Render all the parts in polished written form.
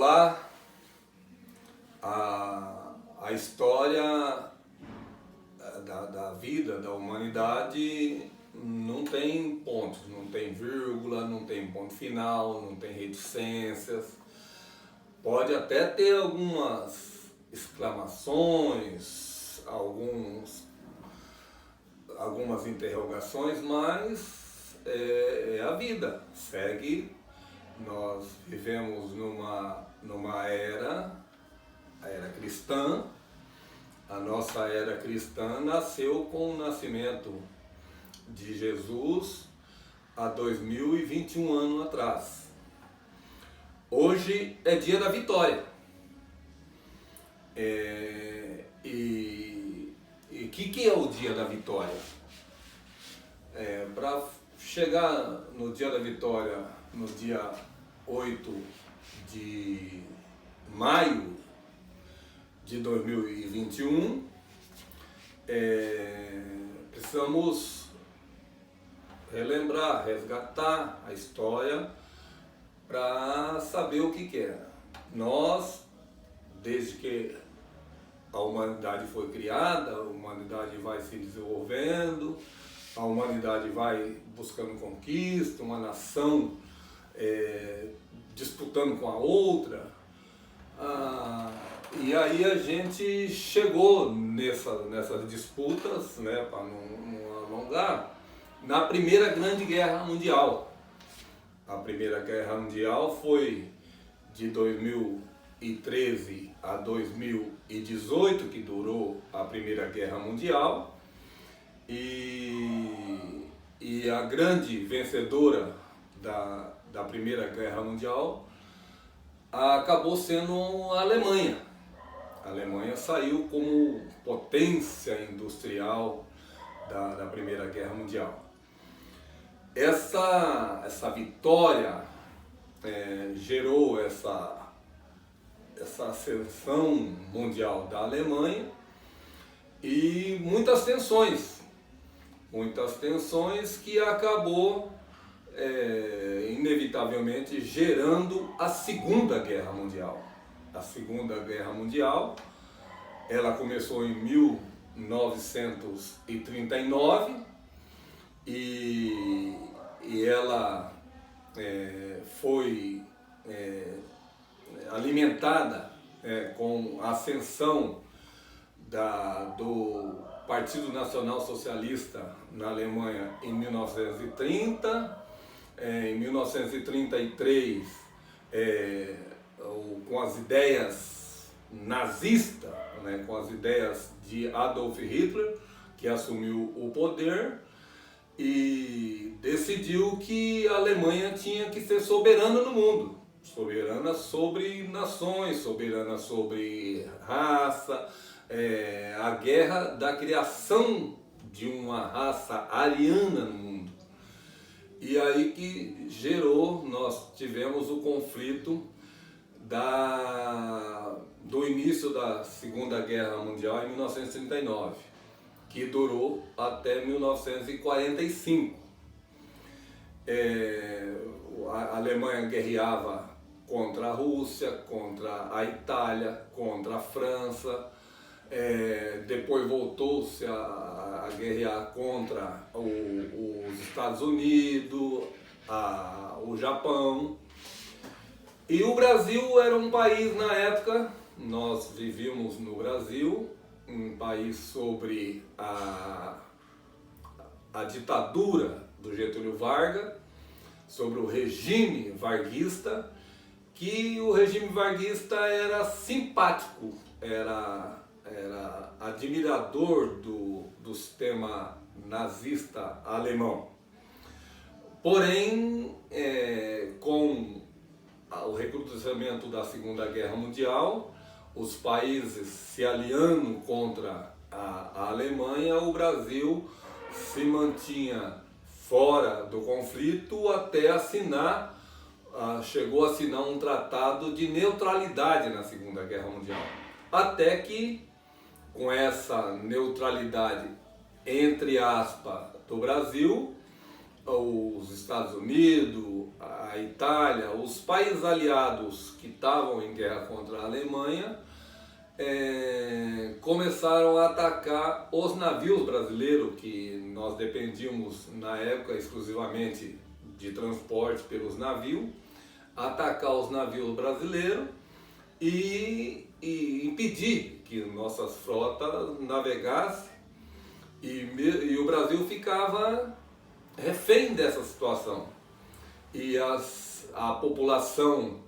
Olá, a história da vida, da humanidade não tem pontos, não tem vírgula, não tem ponto final, não tem reticências. Pode até ter algumas exclamações, algumas interrogações, mas é a vida, segue. Nós vivemos numa era, a era cristã. A nossa era cristã nasceu com o nascimento de Jesus há 2021 anos atrás. Hoje é dia da vitória. E o que é o dia da vitória? Para chegar no dia da vitória, no dia 8 de maio de 2021, precisamos relembrar, resgatar a história para saber o que é. Nós, desde que a humanidade foi criada, a humanidade vai se desenvolvendo, a humanidade vai buscando conquista, uma nação disputando com a outra. E aí a gente chegou nessas disputas, né, para não alongar, na Primeira Grande Guerra Mundial. A Primeira Guerra Mundial foi de 2013 a 2018, que durou a Primeira Guerra Mundial, e a grande vencedora da Primeira Guerra Mundial acabou sendo a Alemanha. A Alemanha saiu como potência industrial da Primeira Guerra Mundial. Essa vitória gerou essa ascensão mundial da Alemanha e muitas tensões que acabou inevitavelmente gerando a Segunda Guerra Mundial. A Segunda Guerra Mundial, ela começou em 1939 e ela foi alimentada com a ascensão do Partido Nacional Socialista na Alemanha em 1930. Em 1933, com as ideias nazistas, né, com as ideias de Adolf Hitler, que assumiu o poder e decidiu que a Alemanha tinha que ser soberana no mundo, soberana sobre nações, soberana sobre raça, a guerra da criação de uma raça ariana no mundo. E aí que gerou, nós tivemos o conflito do início da Segunda Guerra Mundial em 1939, que durou até 1945. A Alemanha guerreava contra a Rússia, contra a Itália, contra a França, depois voltou-se a guerrear contra os Estados Unidos, o Japão. E o Brasil era um país, na época, nós vivíamos no Brasil, um país sobre a ditadura do Getúlio Vargas, sobre o regime varguista, que o regime varguista era simpático, era admirador do sistema nazista alemão. Porém, com o recrudescimento da Segunda Guerra Mundial, os países se aliando contra a Alemanha, o Brasil se mantinha fora do conflito até chegou a assinar um tratado de neutralidade na Segunda Guerra Mundial. Até que, com essa neutralidade, entre aspas, do Brasil, os Estados Unidos, a Itália, os países aliados que estavam em guerra contra a Alemanha, começaram a atacar os navios brasileiros, que nós dependíamos na época exclusivamente de transporte pelos navios, atacar os navios brasileiros e impedir que nossas frotas navegassem, e o Brasil ficava refém dessa situação. E a população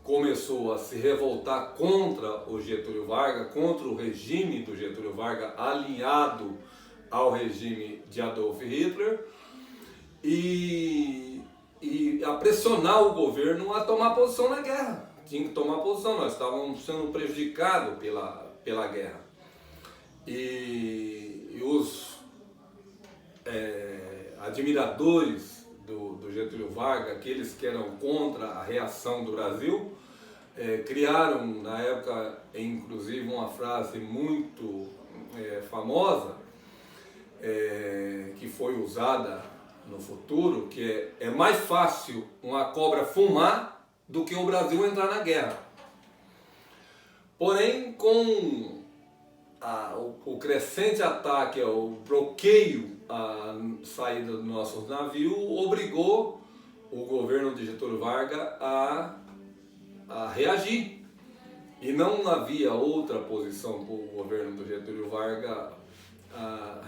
começou a se revoltar contra o Getúlio Vargas, contra o regime do Getúlio Vargas, alinhado ao regime de Adolf Hitler, e a pressionar o governo a tomar posição na guerra. Tinha que tomar posição, nós estávamos sendo prejudicados pela guerra. E os admiradores do Getúlio Vargas, aqueles que eram contra a reação do Brasil, criaram na época inclusive uma frase muito famosa, que foi usada no futuro, que é mais fácil uma cobra fumar do que o Brasil entrar na guerra. Porém, com o crescente ataque, o bloqueio à saída dos nossos navios, obrigou o governo de Getúlio Vargas a reagir. E não havia outra posição para o governo do Getúlio Vargas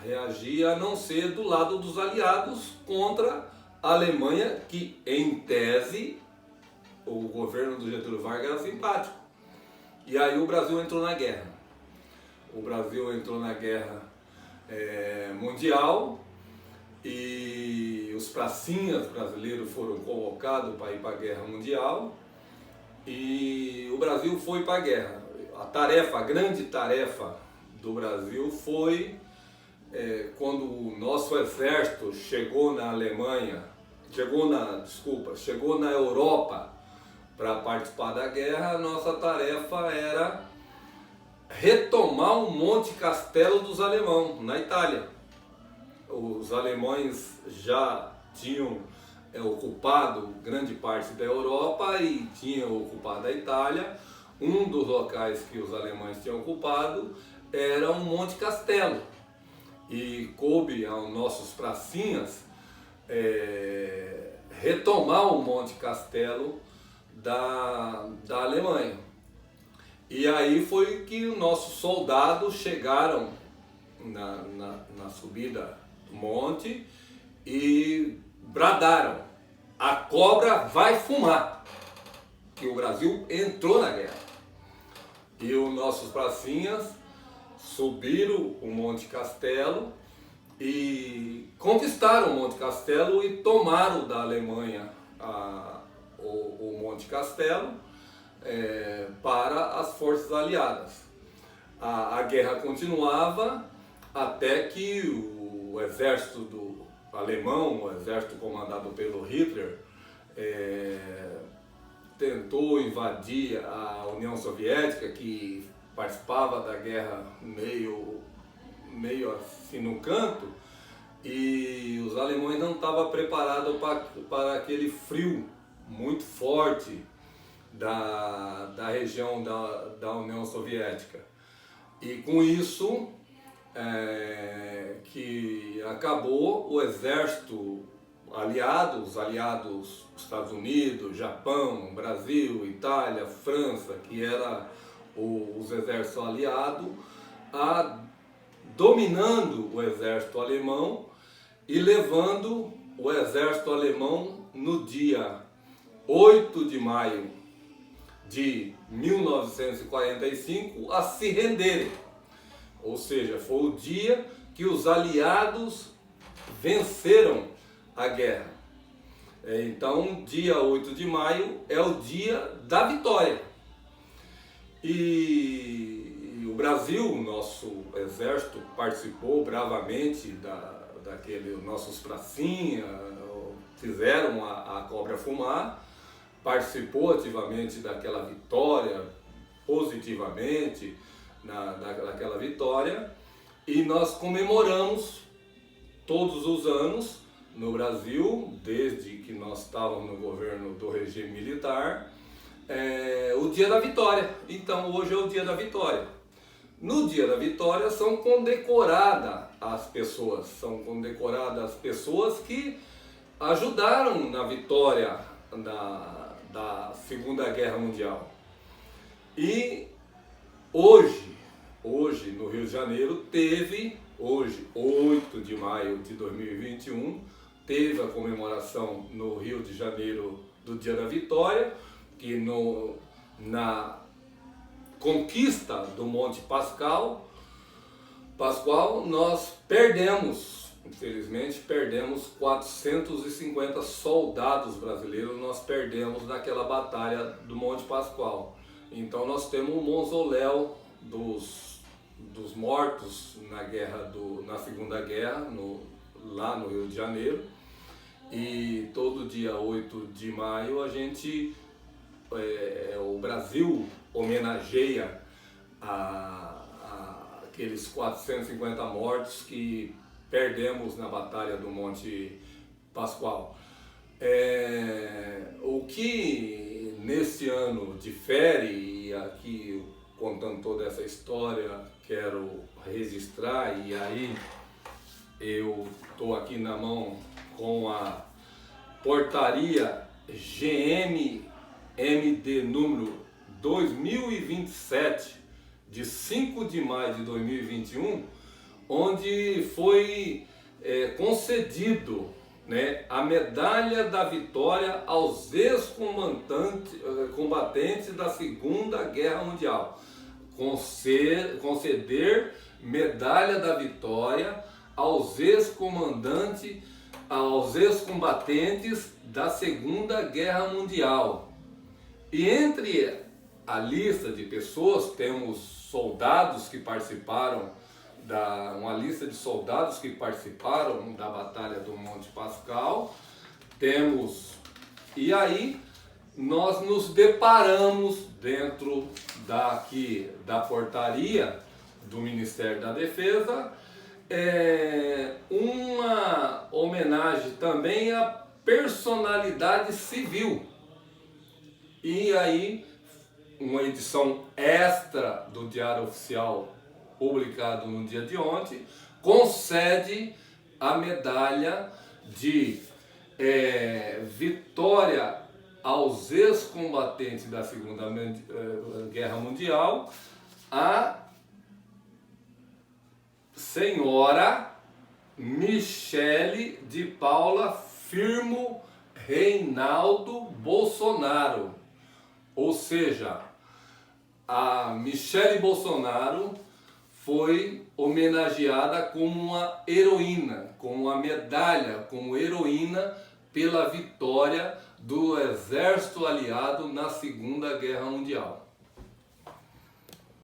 reagir a não ser do lado dos aliados contra a Alemanha, que em tese o governo do Getúlio Vargas era simpático. E aí o Brasil entrou na guerra. O Brasil entrou na guerra mundial, e os pracinhas brasileiros foram convocados para ir para a guerra mundial, e o Brasil foi para a guerra. A grande tarefa do Brasil foi quando o nosso exército chegou na Alemanha, chegou na Europa para participar da guerra. A nossa tarefa era retomar o Monte Castelo dos alemães, na Itália. Os alemães já tinham ocupado grande parte da Europa e tinham ocupado a Itália. Um dos locais que os alemães tinham ocupado era o Monte Castelo. E coube aos nossos pracinhas retomar o Monte Castelo da Alemanha. E aí foi que os nossos soldados chegaram na subida do monte e bradaram: a cobra vai fumar, que o Brasil entrou na guerra. E os nossos pracinhas subiram o Monte Castelo e conquistaram o Monte Castelo e tomaram da Alemanha o Monte Castelo para as forças aliadas. A guerra continuava até que o exército alemão, o exército comandado pelo Hitler, tentou invadir a União Soviética, que participava da guerra meio assim no canto, e os alemães não estavam preparados para aquele frio muito forte da região da União Soviética. E com isso que acabou o exército aliado, os aliados Estados Unidos, Japão, Brasil, Itália, França, que era os exércitos aliados, dominando o exército alemão e levando o exército alemão no dia 8 de maio de 1945 a se renderem. Ou seja, foi o dia que os aliados venceram a guerra. Então, dia 8 de maio é o dia da vitória. E o Brasil, o nosso exército, participou bravamente daquele nossos pracinhas, fizeram a cobra fumar, participou ativamente daquela vitória, positivamente daquela vitória, e nós comemoramos todos os anos no Brasil, desde que nós estávamos no governo do regime militar, o Dia da Vitória. Então hoje é o Dia da Vitória. No Dia da Vitória são condecoradas as pessoas que ajudaram na vitória da Segunda Guerra Mundial. E hoje no Rio de Janeiro hoje, 8 de maio de 2021, teve a comemoração no Rio de Janeiro do Dia da Vitória, que na conquista do Monte Pascoal nós infelizmente perdemos 450 soldados brasileiros, nós perdemos naquela batalha do Monte Pascoal. Então nós temos um mausoléu dos mortos na Segunda Guerra, lá no Rio de Janeiro. E todo dia 8 de maio o Brasil homenageia aqueles 450 mortos que perdemos na Batalha do Monte Pascoal. O que nesse ano difere, e aqui contando toda essa história, quero registrar, e aí eu estou aqui na mão com a portaria GM-MD número 2027, de 5 de maio de 2021, onde foi concedido, né, a Medalha da Vitória aos ex-combatentes da Segunda Guerra Mundial. Conceder Medalha da Vitória aos ex-combatentes da Segunda Guerra Mundial. E entre a lista de pessoas temos soldados que participaram uma lista de soldados que participaram da Batalha do Monte Pascoal. E aí nós nos deparamos dentro da portaria do Ministério da Defesa, uma homenagem também à personalidade civil. E aí uma edição extra do Diário Oficial, publicado no dia de ontem, concede a medalha de vitória aos ex-combatentes da Segunda Guerra Mundial, a senhora Michele de Paula Firmo Reinaldo Bolsonaro. Ou seja, a Michele Bolsonaro foi homenageada como uma heroína, com uma medalha como heroína pela vitória do Exército Aliado na Segunda Guerra Mundial.